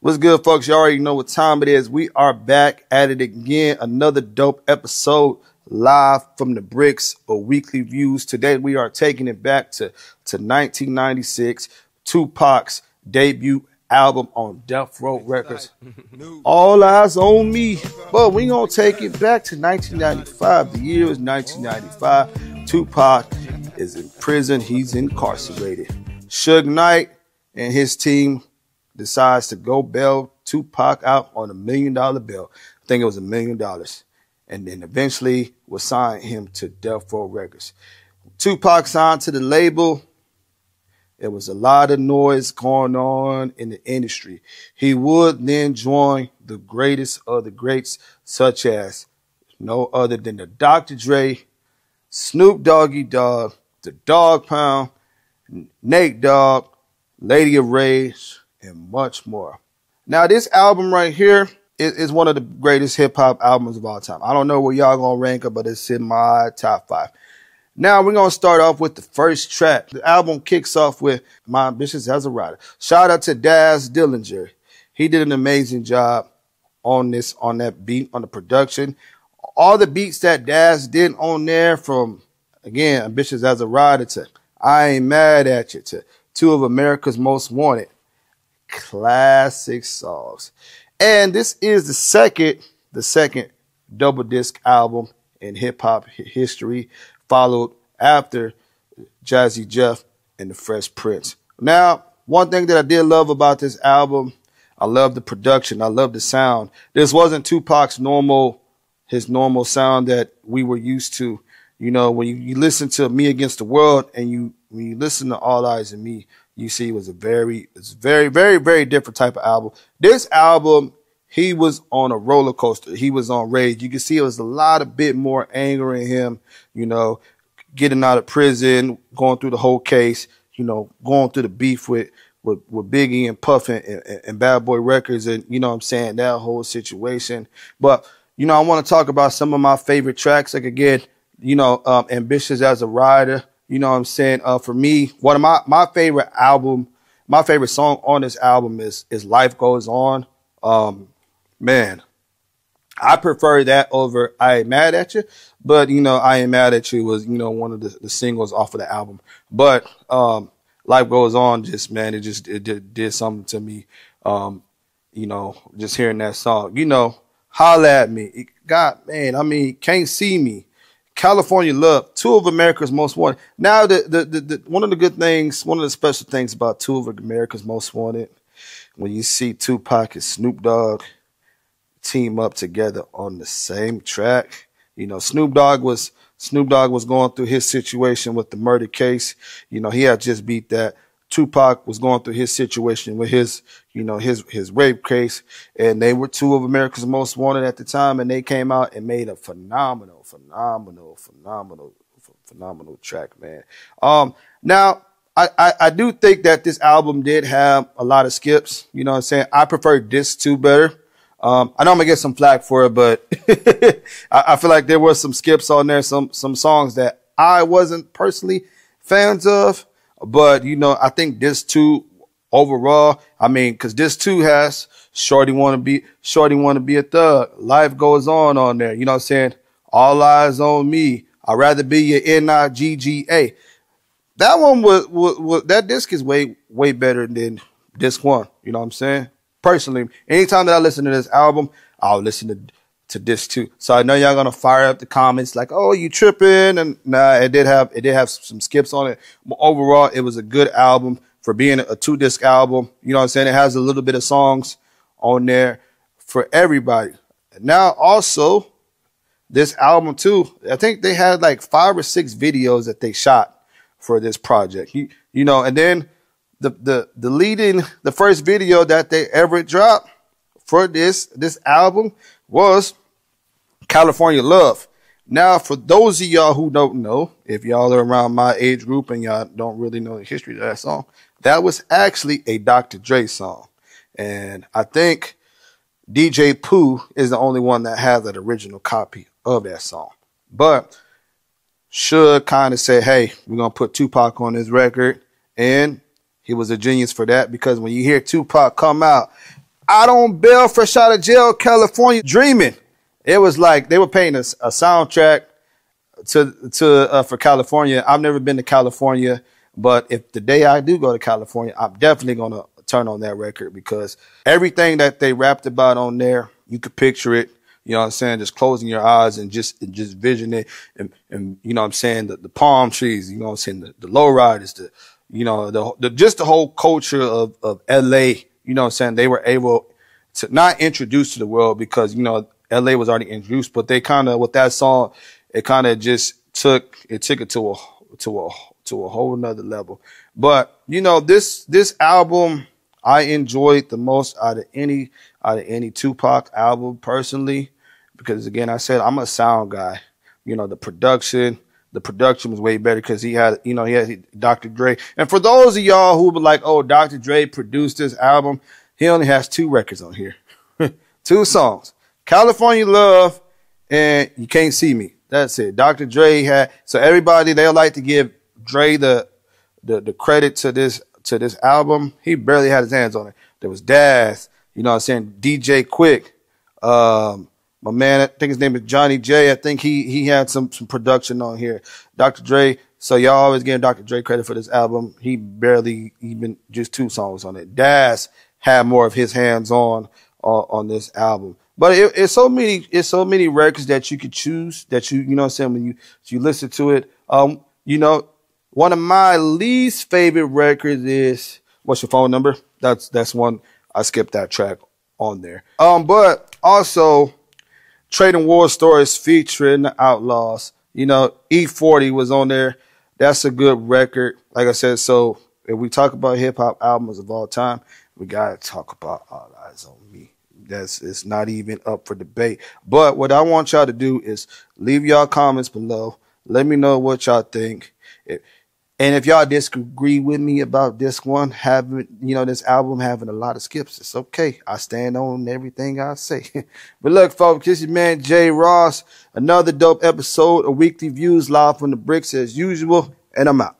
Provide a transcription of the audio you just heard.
What's good, folks? You already know what time it is. We are back at it again. Another dope episode live from the bricks of Weekly Views. Today, we are taking it back to 1996, Tupac's debut album on Death Row Records. All Eyes on Me. But we gonna take it back to 1995. The year is 1995. Tupac is in prison. He's incarcerated. Suge Knight and his team decides to go bail Tupac out on $1 million bail. I think it was $1 million. And then eventually will sign him to Death Row Records. Tupac signed to the label. There was a lot of noise going on in the industry. He would then join the greatest of the greats, such as no other than the Dr. Dre, Snoop Doggy Dogg, the Dogg Pound, Nate Dogg, Lady of Rage, and much more. Now, this album right here is one of the greatest hip-hop albums of all time. I don't know where y'all gonna rank it, but it's in my top 5. Now, we're gonna start off with the first track. The album kicks off with My Ambitions as a Writer. Shout out to Daz Dillinger. He did an amazing job on that beat, on the production. All the beats that Daz did on there, from, again, Ambitions as a Writer to I Ain't Mad at You to two of America's Most Wanted. Classic songs. And this is the second double disc album in hip hop history, followed after Jazzy Jeff and the Fresh Prince. Now, one thing that I did love about this album, I love the production. I love the sound. This wasn't Tupac's his normal sound that we were used to. You know, when you listen to Me Against the World and when you listen to All Eyes on Me, you see it's very, very different type of album. This album, he was on a roller coaster. He was on rage. You can see it was a bit more anger in him, you know, getting out of prison, going through the whole case, you know, going through the beef with Biggie and Puff and Bad Boy Records, and, you know what I'm saying, that whole situation. But, you know, I want to talk about some of my favorite tracks. Like, again, you know, Ambitious as a Rider. You know what I'm saying? For me, one of my favorite song on this album is Life Goes On. Man, I prefer that over I Ain't Mad at You. But, you know, I Ain't Mad at You was, you know, one of the singles off of the album. But Life Goes On, it did something to me. You know, just hearing that song. You know, Holla at Me. God, man, I mean, Can't See Me. California Love, two of America's Most Wanted. Now, one of the special things about two of America's Most Wanted, when you see Tupac and Snoop Dogg team up together on the same track. You know, Snoop Dogg was going through his situation with the murder case. You know, he had just beat that. Tupac was going through his situation with his rape case, and they were two of America's Most Wanted at the time, and they came out and made a phenomenal track, man. Now, I do think that this album did have a lot of skips. You know what I'm saying? I prefer Disc 2 better. I know I'm gonna get some flack for it, but I feel like there were some skips on there, some songs that I wasn't personally fans of. But, you know, I think Disc 2 overall, I mean, because Disc 2 has Shorty Wanna Be a Thug, Life Goes On there. You know what I'm saying? All Eyes on Me. I'd rather be your Nigga. That one that disc is way better than Disc 1. You know what I'm saying? Personally, anytime that I listen to this album, I'll listen to Disc 2. So I know y'all gonna fire up the comments like, "Oh, you tripping?" And nah, it did have some skips on it. But overall, it was a good album for being a 2-disc album. You know what I'm saying? It has a little bit of songs on there for everybody. Now, also, this album too, I think they had like 5 or 6 videos that they shot for this project. You know, and then the first video that they ever dropped for this album was California Love. Now, for those of y'all who don't know, if y'all are around my age group and y'all don't really know the history of that song, that was actually a Dr. Dre song. And I think DJ Pooh is the only one that has that original copy of that song. But Suge kind of said, hey, we're going to put Tupac on this record. And he was a genius for that, because when you hear Tupac come out, Out on bail, fresh out of jail, California, dreaming. It was like they were painting a soundtrack for California. I've never been to California, but if the day I do go to California, I'm definitely going to turn on that record because everything that they rapped about on there, you could picture it. You know what I'm saying? Just closing your eyes and just vision it. And you know what I'm saying? The palm trees, you know what I'm saying? The lowriders, just the whole culture of LA, you know what I'm saying? They were able to not introduce to the world because, you know, LA was already introduced, but they kind of, with that song, it kind of just took it to a whole nother level. But, you know, this album I enjoyed the most out of any Tupac album personally, because again, I said I'm a sound guy. You know, the production was way better because he had Dr. Dre. And for those of y'all who were like, oh, Dr. Dre produced this album, he only has 2 records on here. 2 songs. California Love and You Can't See Me. That's it. Dr. Dre had, so everybody, they like to give Dre the credit to this album. He barely had his hands on it. There was Daz, you know what I'm saying, DJ Quick, my man, I think his name is Johnny J. I think he had some production on here. Dr. Dre, so y'all always giving Dr. Dre credit for this album. He barely even just 2 songs on it. Daz had more of his hands on this album. But it's so many records that you could choose that you know what I'm saying, when you listen to it. You know, one of my least favorite records is What's Your Phone Number? That's one I skipped that track on there. But also Trading War Stories featuring the Outlaws. You know, E40 was on there. That's a good record. Like I said, so if we talk about hip hop albums of all time, we gotta talk about All Eyes on Me. It's not even up for debate. But what I want y'all to do is leave y'all comments below. Let me know what y'all think. And if y'all disagree with me about this one this album having a lot of skips, it's okay. I stand on everything I say. But look, folks, this is man Jay Ross. Another dope episode of Weekly Views live from the Bricks as usual. And I'm out.